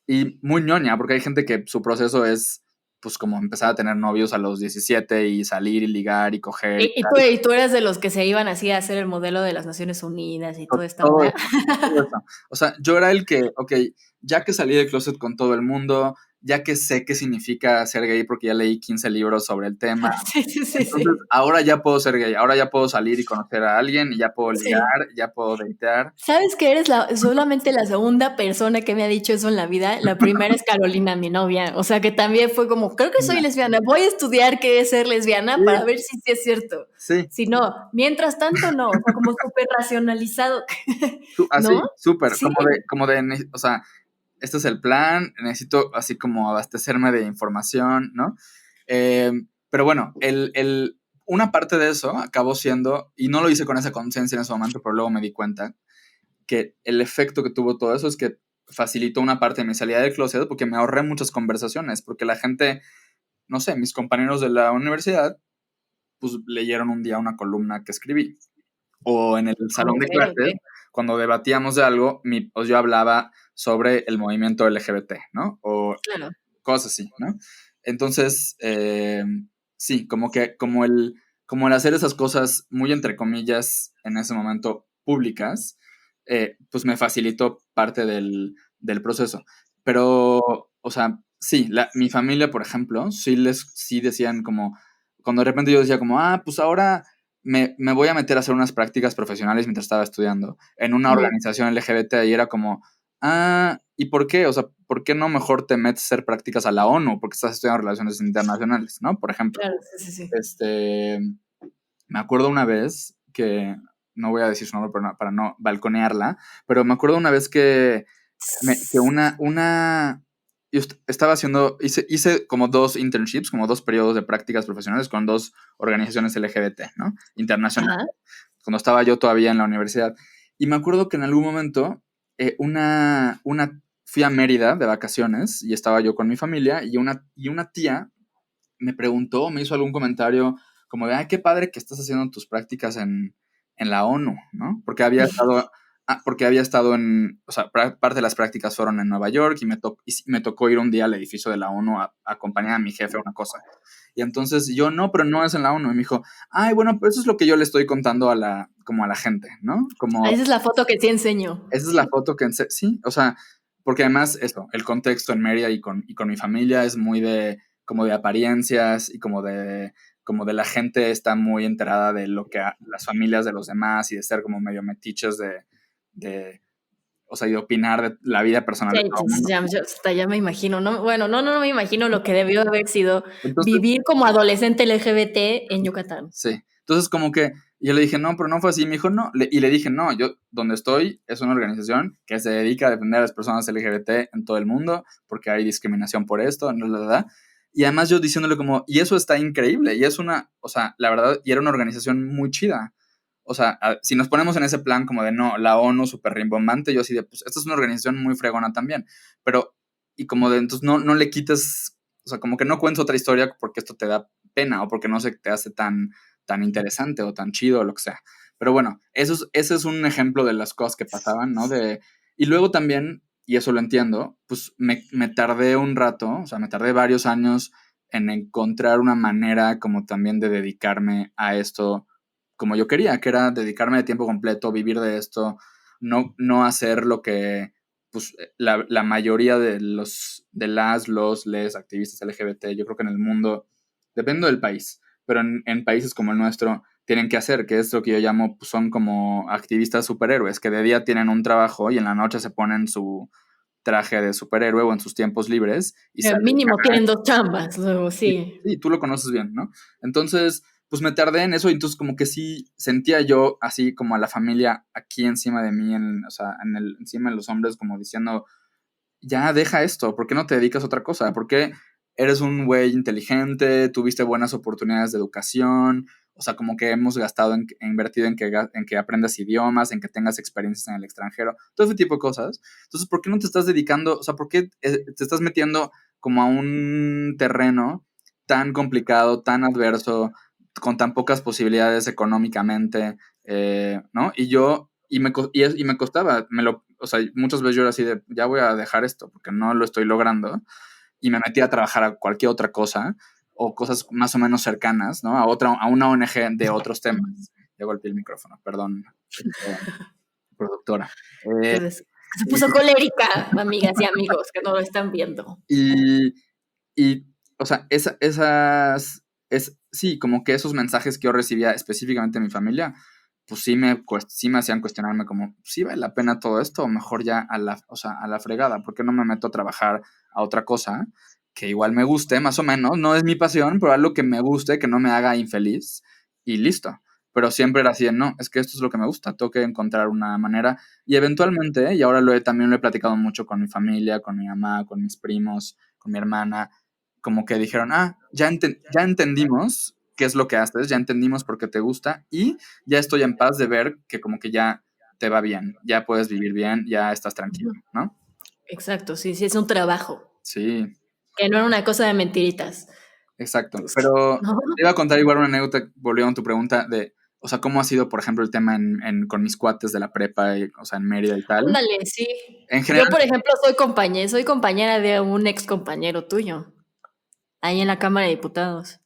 Y muy ñoña, porque hay gente que su proceso es, pues, como empezar a tener novios a los 17 y salir y ligar y coger. Y tú eras de los que se iban así a hacer el modelo de las Naciones Unidas y toda esta Todo onda. eso. O sea, yo era el que, ok, ya que salí del closet con todo el mundo, ya que sé qué significa ser gay porque ya leí 15 libros sobre el tema, Sí, sí, sí, entonces sí. ahora ya puedo ser gay, ahora ya puedo salir y conocer a alguien, y ya puedo Sí. ligar, ya puedo datear. ¿Sabes que eres solamente la segunda persona que me ha dicho eso en la vida? La primera es Carolina, mi novia. O sea, que también fue como, creo que soy lesbiana. Voy a estudiar qué es ser lesbiana Sí, para ver si sí es cierto. sí, Si no, mientras tanto no. O sea, como súper racionalizado. así, ¿No? súper, Sí. o sea, este es el plan, necesito así como abastecerme de información, ¿no? Eh, pero bueno, una parte de eso acabó siendo, y no lo hice con esa conciencia en ese momento, pero luego me di cuenta, que el efecto que tuvo todo eso es que facilitó una parte de mi salida del closet porque me ahorré muchas conversaciones, porque la gente, no sé, mis compañeros de la universidad, pues leyeron un día una columna que escribí. O en el salón Ok, de clases, ok. cuando debatíamos de algo, pues yo hablaba sobre el movimiento LGBT, ¿no? O Claro. cosas así, ¿no? Entonces, sí, como el hacer esas cosas muy entre comillas en ese momento públicas, pues me facilitó parte del proceso. Pero, o sea, sí, mi familia, por ejemplo, sí decían como, cuando de repente yo decía como, pues ahora me voy a meter a hacer unas prácticas profesionales mientras estaba estudiando en una Ujú. organización LGBT y era como, ¿y por qué? O sea, ¿por qué no mejor te metes a hacer prácticas a la ONU? Porque estás estudiando relaciones internacionales, ¿no? Por ejemplo. Claro, sí, sí, sí. Me acuerdo una vez que, no voy a decir su nombre para no balconearla, pero me acuerdo una vez que yo estaba hice como 2 internships, como 2 periodos de prácticas profesionales con 2 organizaciones LGBT, ¿no? Internacionales, Ajá. cuando estaba yo todavía en la universidad. Y me acuerdo que en algún momento fui a Mérida de vacaciones y estaba yo con mi familia y una tía me preguntó, me hizo algún comentario como de, qué padre que estás haciendo tus prácticas en la ONU, ¿no? Porque había estado o sea, parte de las prácticas fueron en Nueva York y me tocó ir un día al edificio de la ONU a acompañar a mi jefe a una cosa. Y entonces yo, no, pero no es en la ONU. Y me dijo, bueno, pero eso es lo que yo le estoy contando como a la gente, ¿no? Como, Esa es la foto que sí enseño. esa es la foto sí, o sea, porque además eso, el contexto en Mérida y con mi familia es muy como de apariencias y como de la gente está muy enterada de lo que las familias de los demás y de ser como medio metiches o sea, y de opinar de la vida personal de Sí, todo el mundo. hasta ya me imagino, ¿no? Bueno, no me imagino lo que debió haber sido Entonces, vivir como adolescente LGBT en Yucatán. sí. Entonces, como que yo le dije, no, pero no fue así. Me dijo, no. Y le dije, no, yo donde estoy es una organización que se dedica a defender a las personas LGBT en todo el mundo porque hay discriminación por esto, Y además yo diciéndole como, y eso está increíble. Y es o sea, la verdad, y era una organización muy chida. O sea, si nos ponemos en ese plan como de, no, la ONU súper rimbombante, yo así de, pues, esta es una organización muy fregona también. Pero, y como de, entonces no le quites, o sea, como que no cuentes otra historia porque esto te da pena o porque no se te hace tan interesante o tan chido o lo que sea. Pero bueno, ese es un ejemplo de las cosas que pasaban, ¿no? Y luego también, y eso lo entiendo, pues me tardé un rato, o sea, me tardé varios años en encontrar una manera como también de dedicarme a esto como yo quería, que era dedicarme de tiempo completo, vivir de esto, no hacer lo que pues, la mayoría de los les activistas LGBT, yo creo que en el mundo, depende del país, pero en países como el nuestro, tienen que hacer, que es lo que yo llamo, pues, son como activistas superhéroes, que de día tienen un trabajo y en la noche se ponen su traje de superhéroe o en sus tiempos libres y salen. Mínimo tienen 2 chambas, luego sí. Sí, tú lo conoces bien, ¿no? Entonces, pues me tardé en eso y entonces como que sí sentía yo así como a la familia aquí encima de mí, o sea, encima de los hombres como diciendo, ya deja esto, ¿por qué no te dedicas a otra cosa? ¿Por qué eres un güey inteligente, tuviste buenas oportunidades de educación? O sea, como que hemos invertido en que aprendas idiomas, en que tengas experiencias en el extranjero, todo ese tipo de cosas. Entonces, ¿por qué no te estás dedicando, o sea, por qué te estás metiendo como a un terreno tan complicado, tan adverso, con tan pocas posibilidades económicamente, ¿no? Y me costaba, o sea, muchas veces yo era así de, ya voy a dejar esto porque no lo estoy logrando, y me metí a trabajar a cualquier otra cosa, o cosas más o menos cercanas, ¿no? A una ONG de otros temas. Ya golpeé el micrófono, perdón, productora. Entonces, se puso colérica, amigas y amigos que no lo están viendo. Y, o sea, sí, como que esos mensajes que yo recibía específicamente de mi familia, pues sí me hacían cuestionarme como, ¿sí vale la pena todo esto? O mejor ya a la fregada, ¿por qué no me meto a trabajar a otra cosa que igual me guste, más o menos? No es mi pasión, pero algo que me guste, que no me haga infeliz, y listo. Pero siempre era así de, no, es que esto es lo que me gusta, tengo que encontrar una manera. Y eventualmente, y ahora también lo he platicado mucho con mi familia, con mi mamá, con mis primos, con mi hermana, como que dijeron, ya entendimos qué es lo que haces, ya entendimos por qué te gusta, y ya estoy en paz de ver que como que ya te va bien, ya puedes vivir bien, ya estás tranquilo, ¿no? Exacto, sí, es un trabajo. Sí. Que no era una cosa de mentiritas. Exacto, pero ¿No? te iba a contar igual una anécdota, volviendo a tu pregunta de, o sea, ¿cómo ha sido, por ejemplo, el tema con mis cuates de la prepa, o sea, en Mérida y tal? Ándale, sí. En general, Yo, por ejemplo, soy compañera de un ex compañero tuyo, ahí en la Cámara de Diputados.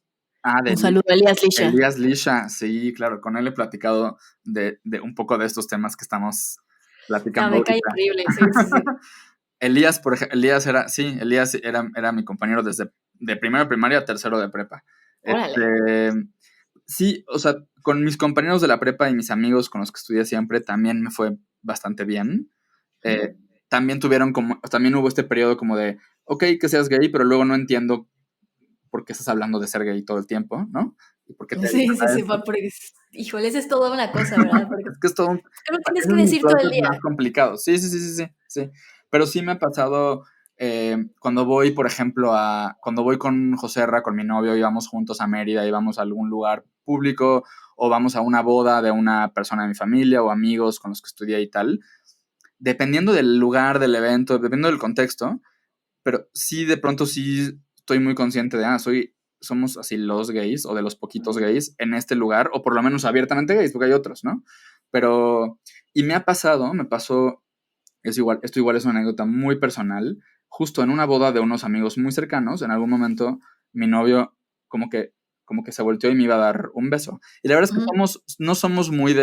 de Un saludo a Elías Lisha. Elías Lisha, sí, claro, con él he platicado de un poco de estos temas que estamos platicando Me cae ahorita. increíble, sí. Elías, por ejemplo, Elías era mi compañero desde de primero de primaria a tercero de prepa. Órale. Sí, o sea, con mis compañeros de la prepa y mis amigos con los que estudié siempre, también me fue bastante bien. También también hubo este periodo como de, ok, que seas gay, pero luego no entiendo por qué estás hablando de ser gay todo el tiempo, ¿no? ¿Y por qué te Sí, dedicas a esto? porque, híjole, esa es toda una cosa, ¿verdad? Porque Es que es todo lo tienes es que un decir todo el proceso día. más complicado. Sí. Pero sí me ha pasado cuando voy, por ejemplo, cuando voy con Joserra, con mi novio, y vamos juntos a Mérida y vamos a algún lugar público, o vamos a una boda de una persona de mi familia o amigos con los que estudié y tal, dependiendo del lugar, del evento, dependiendo del contexto, pero sí, de pronto sí estoy muy consciente de, somos así los gays o de los poquitos gays en este lugar, o por lo menos abiertamente gays, porque hay otros, ¿no? Pero, y me pasó, esto igual es una anécdota muy personal, justo en una boda de unos amigos muy cercanos, en algún momento mi novio como que se volteó y me iba a dar un beso. Y la verdad es que no somos muy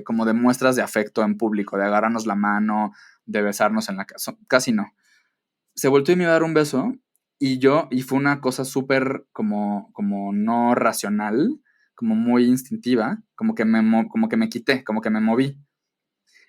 como de muestras de afecto en público, de agarrarnos la mano, de besarnos en la casa, casi no. Se volteó y me iba a dar un beso, y fue una cosa súper como no racional, como muy instintiva, como que me quité, como que me moví.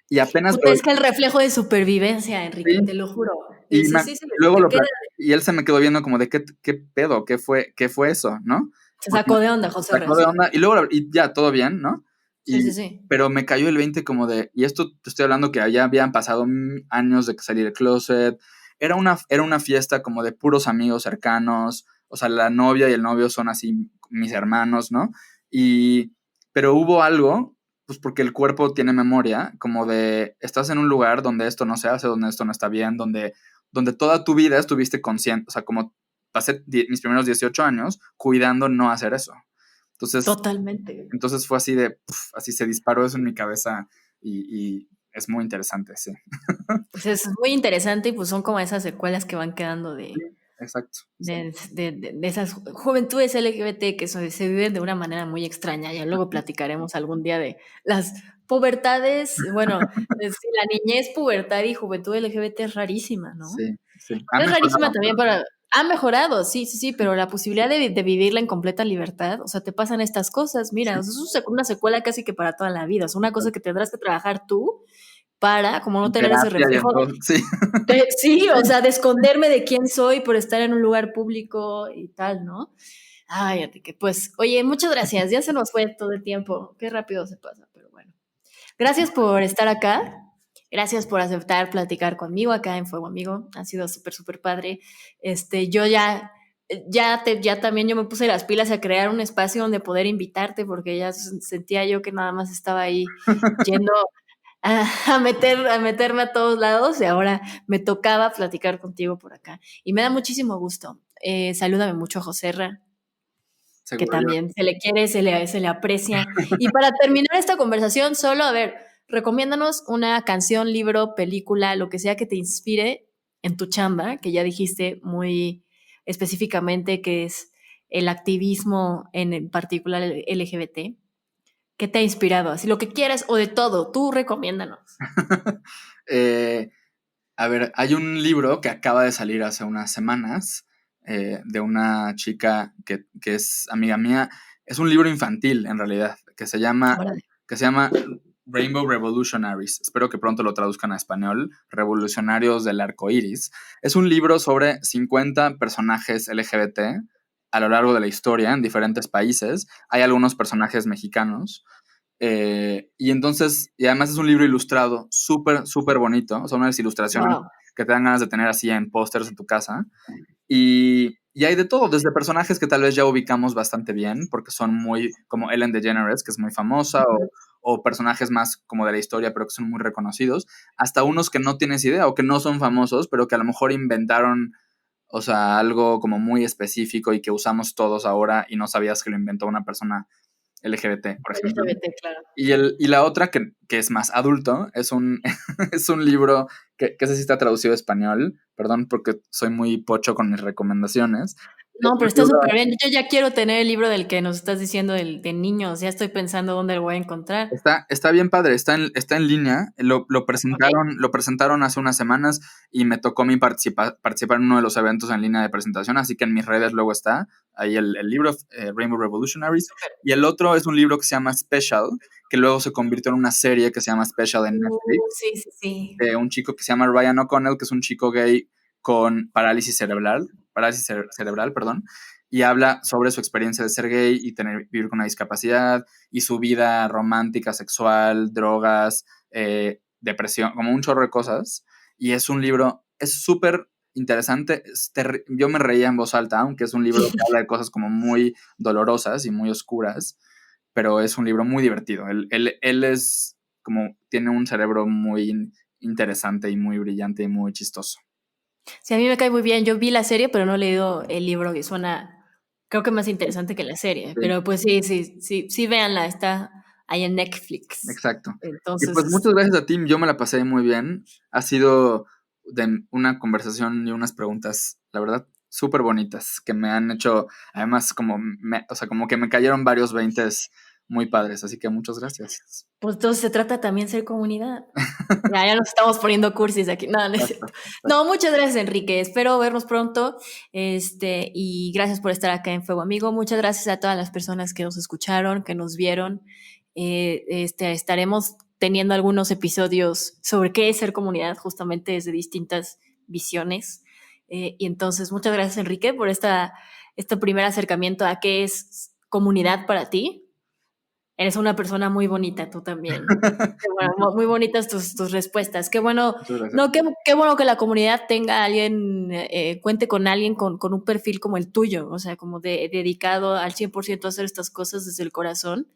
Y apenas Puta, es que el reflejo de supervivencia, Enrique, sí, te lo juro. y Sí, luego te queda. y él se me quedó viendo como de qué pedo, qué fue eso, ¿no? Se sacó de onda, José Sacó de Reyes. onda, y luego y ya, todo bien, ¿no? Sí. Pero me cayó el 20 como de, y esto te estoy hablando que ya habían pasado años de que salí del closet, era una fiesta como de puros amigos cercanos, o sea, la novia y el novio son así mis hermanos, ¿no? Pero hubo algo, pues porque el cuerpo tiene memoria, como de, estás en un lugar donde esto no se hace, donde esto no está bien, donde toda tu vida estuviste consciente, o sea, como pasé mis primeros 18 años cuidando no hacer eso. Totalmente. Entonces fue así así se disparó eso en mi cabeza, y es muy interesante, sí. Pues es muy interesante y pues son como esas secuelas que van quedando Exacto. de esas juventudes LGBT que se viven de una manera muy extraña. Ya luego platicaremos algún día de las pubertades. Bueno, la niñez, pubertad y juventud LGBT es rarísima, ¿no? Sí. Es rarísima también ha mejorado, sí, pero la posibilidad de vivirla en completa libertad, o sea, te pasan estas cosas, mira, o sea, es una secuela casi que para toda la vida, es una cosa que tendrás que trabajar tú para, como no tener ese Terapia y reflejo. todo, sí. Sí, o sea, de esconderme de quién soy por estar en un lugar público y tal, ¿no? Ay, Enrique, pues, oye, muchas gracias, ya se nos fue todo el tiempo, qué rápido se pasa, pero bueno. Gracias por estar acá. Gracias por aceptar platicar conmigo acá en Fuego Amigo. Ha sido súper padre. Yo ya también yo me puse las pilas a crear un espacio donde poder invitarte porque ya sentía yo que nada más estaba ahí yendo a meterme a todos lados y ahora me tocaba platicar contigo por acá. Y me da muchísimo gusto. Salúdame mucho a Joserra. que también se le quiere, se le aprecia. Y para terminar esta conversación, solo, a ver, recomiéndanos una canción, libro, película, lo que sea que te inspire en tu chamba, que ya dijiste muy específicamente que es el activismo en particular el LGBT. ¿Qué te ha inspirado? Así lo que quieras o de todo, tú recomiéndanos. A ver, hay un libro que acaba de salir hace unas semanas de una chica que es amiga mía. Es un libro infantil, en realidad, que se llama Rainbow Revolutionaries. Espero que pronto lo traduzcan a español. Revolucionarios del arco iris. Es un libro sobre 50 personajes LGBT a lo largo de la historia en diferentes países. Hay algunos personajes mexicanos. Y además es un libro ilustrado súper, súper bonito. Son unas ilustraciones que te dan ganas de tener así en pósters en tu casa. Y hay de todo, desde personajes que tal vez ya ubicamos bastante bien, porque son muy como Ellen DeGeneres, que es muy famosa, o personajes más como de la historia, pero que son muy reconocidos, hasta unos que no tienes idea o que no son famosos, pero que a lo mejor inventaron, o sea, algo como muy específico y que usamos todos ahora y no sabías que lo inventó una persona LGBT, por ejemplo. LGBT, claro. Y la otra, que es más adulto, es un libro que ese sí está traducido a español. Perdón porque soy muy pocho con mis recomendaciones. No, pero está súper bien. Yo ya quiero tener el libro del que nos estás diciendo de niños. Ya estoy pensando dónde lo voy a encontrar. Está bien padre, está en línea. Lo presentaron hace unas semanas y me tocó a mí participar en uno de los eventos en línea de presentación, así que en mis redes luego está ahí el libro, Rainbow Revolutionaries. Y el otro es un libro que se llama Special, que luego se convirtió en una serie que se llama Special en Netflix. Sí. De un chico que se llama Ryan O'Connell, que es un chico gay con parálisis cerebral, y habla sobre su experiencia de ser gay y vivir con una discapacidad y su vida romántica, sexual, drogas, depresión, como un chorro de cosas. Y es un libro, es súper interesante. Yo me reía en voz alta, aunque es un libro que habla de cosas como muy dolorosas y muy oscuras, pero es un libro muy divertido. Él es como, tiene un cerebro muy interesante y muy brillante y muy chistoso. Sí, a mí me cae muy bien. Yo vi la serie, pero no he leído el libro, que suena, creo que más interesante que la serie. Sí. Pero pues sí, véanla, está ahí en Netflix. Exacto. Entonces, y pues muchas gracias a ti, yo me la pasé muy bien. Ha sido una conversación y unas preguntas, la verdad, súper bonitas, que me han hecho, además, como que me cayeron varios 20s muy padres, así que muchas gracias. Pues entonces se trata también de ser comunidad. Ya nos estamos poniendo cursis aquí. No es cierto. No, muchas gracias, Enrique. Espero vernos pronto. Y gracias por estar acá en Fuego Amigo. Muchas gracias a todas las personas que nos escucharon, que nos vieron. Estaremos teniendo algunos episodios sobre qué es ser comunidad, justamente desde distintas visiones. Y entonces, muchas gracias, Enrique, por este primer acercamiento a qué es comunidad para ti. Eres una persona muy bonita, tú también. Bueno, muy bonitas tus respuestas. Qué bueno, qué bueno que la comunidad tenga alguien, cuente con alguien con un perfil como el tuyo, o sea, como dedicado al 100% a hacer estas cosas desde el corazón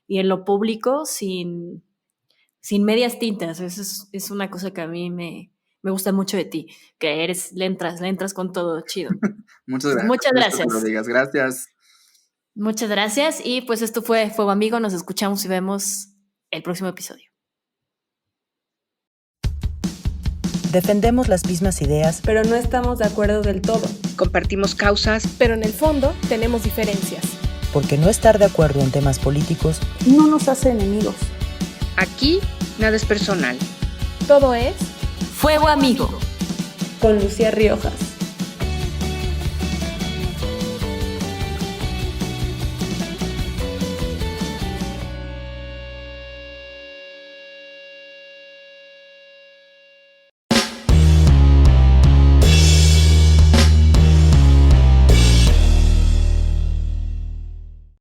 y en lo público sin medias tintas. Eso es una cosa que a mí me gusta mucho de ti, que le entras con todo chido. Muchas gracias. Muchas gracias. Que lo digas. Gracias. Muchas gracias y pues esto fue Fuego Amigo, nos escuchamos y vemos el próximo episodio. Defendemos las mismas ideas, pero no estamos de acuerdo del todo. Compartimos causas, pero en el fondo tenemos diferencias. porque no estar de acuerdo en temas políticos no nos hace enemigos. Aquí nada es personal. Todo es Fuego Amigo con Lucía Riojas.